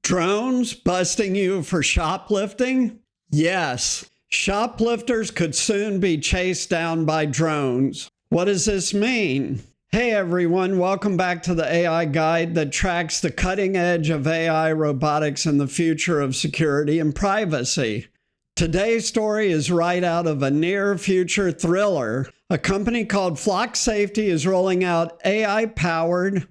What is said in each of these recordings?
Drones busting you for shoplifting? Yes, shoplifters could soon be chased down by drones. What does this mean? Hey everyone, welcome back to the AI Guide that tracks the cutting edge of AI, robotics, and the future of security and privacy. Today's story is right out of a near-future thriller. A company called Flock Safety is rolling out AI-powered...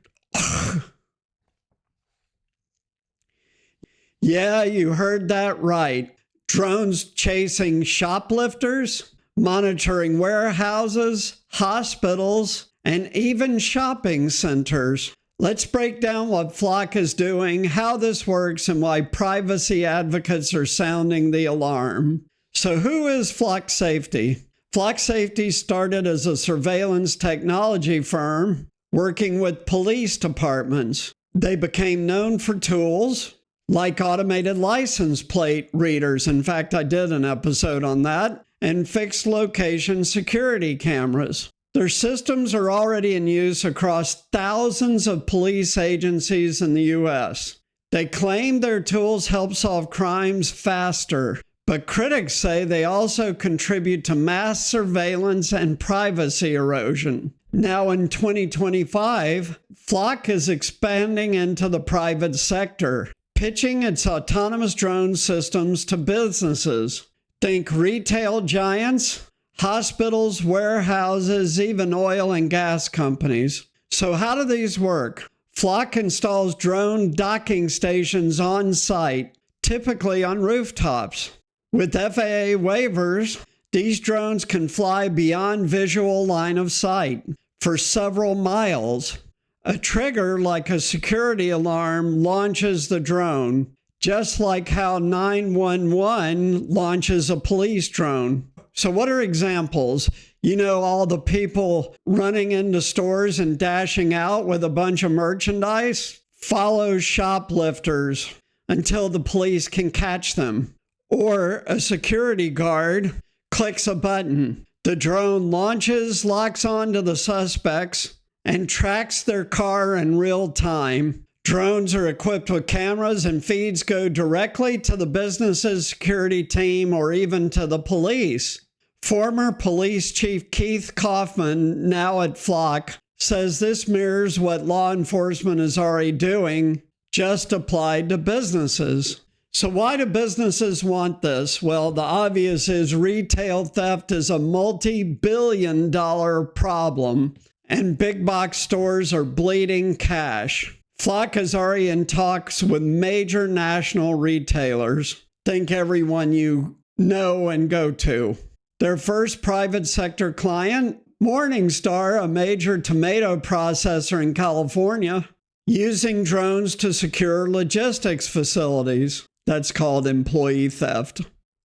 Yeah, you heard that right. Drones chasing shoplifters, monitoring warehouses, hospitals, and even shopping centers. Let's break down what Flock is doing, how this works, and why privacy advocates are sounding the alarm. So who is Flock Safety? Flock Safety started as a surveillance technology firm working with police departments. They became known for tools like automated license plate readers. In fact, I did an episode on that, and fixed location security cameras. Their systems are already in use across thousands of police agencies in the U.S. They claim their tools help solve crimes faster, but critics say they also contribute to mass surveillance and privacy erosion. Now in 2025, Flock is expanding into the private sector, pitching its autonomous drone systems to businesses. Think retail giants, hospitals, warehouses, even oil and gas companies. So how do these work? Flock installs drone docking stations on site, typically on rooftops. With FAA waivers, these drones can fly beyond visual line of sight for several miles. A trigger like a security alarm launches the drone, just like how 911 launches a police drone. So what are examples? You know, all the people running into stores and dashing out with a bunch of merchandise? Follow shoplifters until the police can catch them. Or a security guard clicks a button. The drone launches, locks onto the suspects, and tracks their car in real time. Drones are equipped with cameras, and feeds go directly to the business's security team or even to the police. Former Police Chief Keith Kaufman, now at Flock, says this mirrors what law enforcement is already doing, just applied to businesses. So why do businesses want this? Well, the obvious is retail theft is a multi-billion-dollar problem, and big box stores are bleeding cash. Flock is already in talks with major national retailers. Think everyone you know and go to. Their first private sector client, Morningstar, a major tomato processor in California, using drones to secure logistics facilities. That's called employee theft.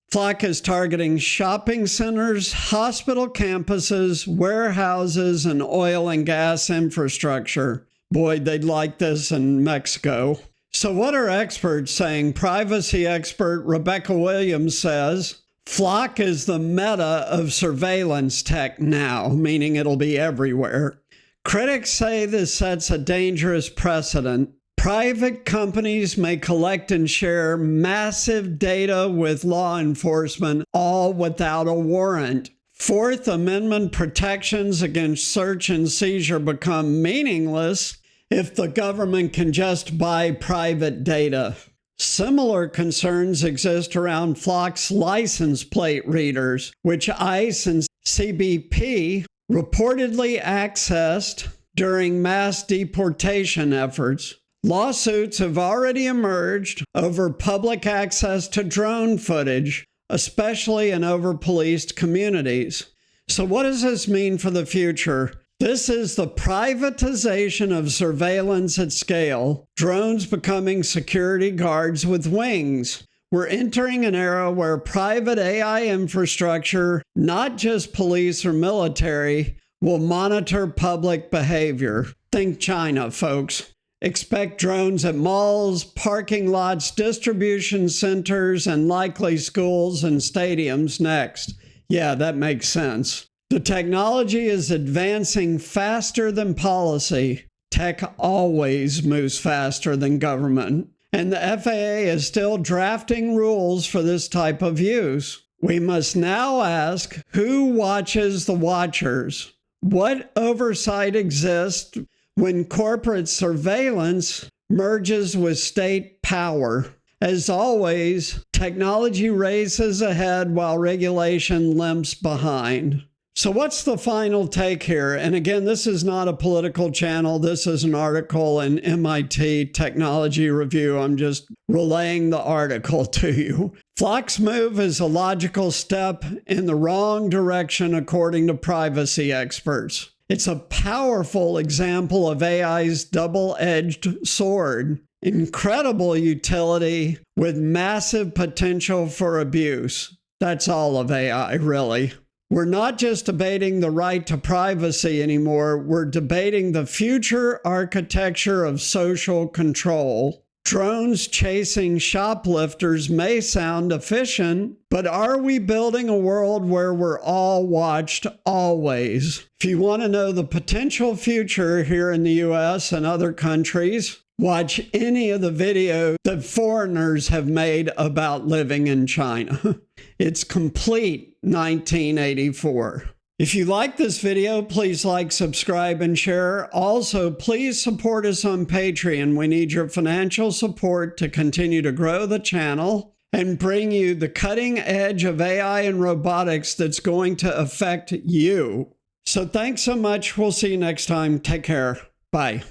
Flock is targeting shopping centers, hospital campuses, warehouses, and oil and gas infrastructure. Boy, they'd like this in Mexico. So what are experts saying? Privacy expert Rebecca Williams says, Flock is the meta of surveillance tech now, meaning it'll be everywhere. Critics say this sets a dangerous precedent. Private companies may collect and share massive data with law enforcement, all without a warrant. Fourth Amendment protections against search and seizure become meaningless if the government can just buy private data. Similar concerns exist around Flock's license plate readers, which ICE and CBP reportedly accessed during mass deportation efforts. Lawsuits have already emerged over public access to drone footage, especially in over-policed communities. So what does this mean for the future? This is the privatization of surveillance at scale, drones becoming security guards with wings. We're entering an era where private AI infrastructure, not just police or military, will monitor public behavior. Think China, folks. Expect drones at malls, parking lots, distribution centers, and likely schools and stadiums next. Yeah, that makes sense. The technology is advancing faster than policy. Tech always moves faster than government. and the FAA is still drafting rules for this type of use. We must now ask, who watches the watchers? What oversight exists when corporate surveillance merges with state power? As always, technology races ahead while regulation limps behind. So what's the final take here? And again, this is not a political channel. This is an article in MIT Technology Review. I'm just relaying the article to you. Flock's move is a logical step in the wrong direction according to privacy experts. It's a powerful example of AI's double-edged sword. Incredible utility with massive potential for abuse. That's all of AI, really. We're not just debating the right to privacy anymore, we're debating the future architecture of social control. Drones chasing shoplifters may sound efficient, but are we building a world where we're all watched always? If you want to know the potential future here in the US and other countries, watch any of the videos that foreigners have made about living in China. It's complete 1984. If you like this video, please like, subscribe, and share. Also, please support us on Patreon. We need your financial support to continue to grow the channel and bring you the cutting edge of AI and robotics that's going to affect you. So thanks so much. We'll see you next time. Take care. Bye.